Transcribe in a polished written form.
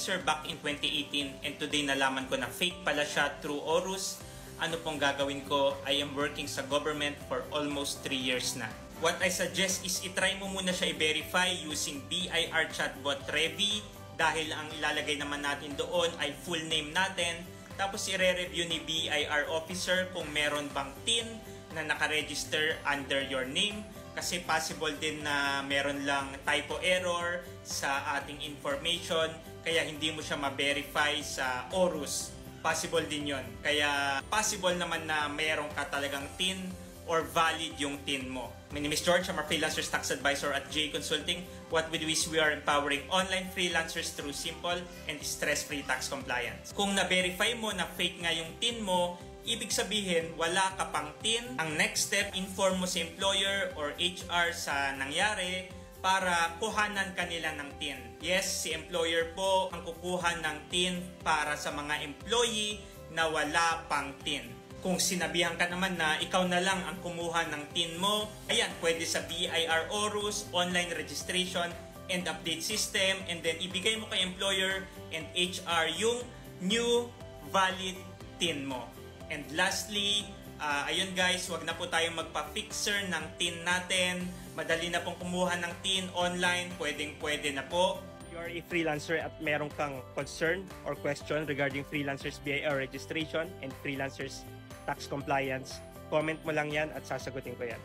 freelancer back in 2018 and today nalaman ko na fake pala siya through Orus. Ano pong gagawin ko? I am working sa government for almost 3 years na. What I suggest is itry mo muna siya i-verify using BIR chatbot Revi dahil ang ilalagay naman natin doon ay full name natin. Tapos i-re-review ni BIR officer kung meron bang TIN na nakaregister under your name. Kasi possible din na meron lang typo error sa ating information kaya hindi mo siya ma-verify sa Orus. Possible din yon. Kaya possible naman na meron ka talagang TIN or valid yung TIN mo. My name is George. I'm a freelancer tax advisor at J Consulting. What we do is we are empowering online freelancers through simple and stress-free tax compliance. Kung na-verify mo na fake nga yung TIN mo, ibig sabihin, wala ka pang TIN. Ang next step, inform mo si employer or HR sa nangyari para kuhanan kanila ng TIN. Yes, si employer po ang kukuha ng TIN para sa mga employee na wala pang TIN. Kung sinabihan ka naman na ikaw na lang ang kumuha ng TIN mo, ayan, pwede sa BIR Orus, online registration and update system, and then ibigay mo kay employer and HR yung new valid TIN mo. And lastly, ayun guys, wag na po tayong magpa-fixer ng TIN natin. Madali na pong kumuha ng TIN online, pwedeng-pwede na po. You are a freelancer at meron kang concern or question regarding freelancers BIR registration and freelancers tax compliance, comment mo lang yan at sasagutin ko yan.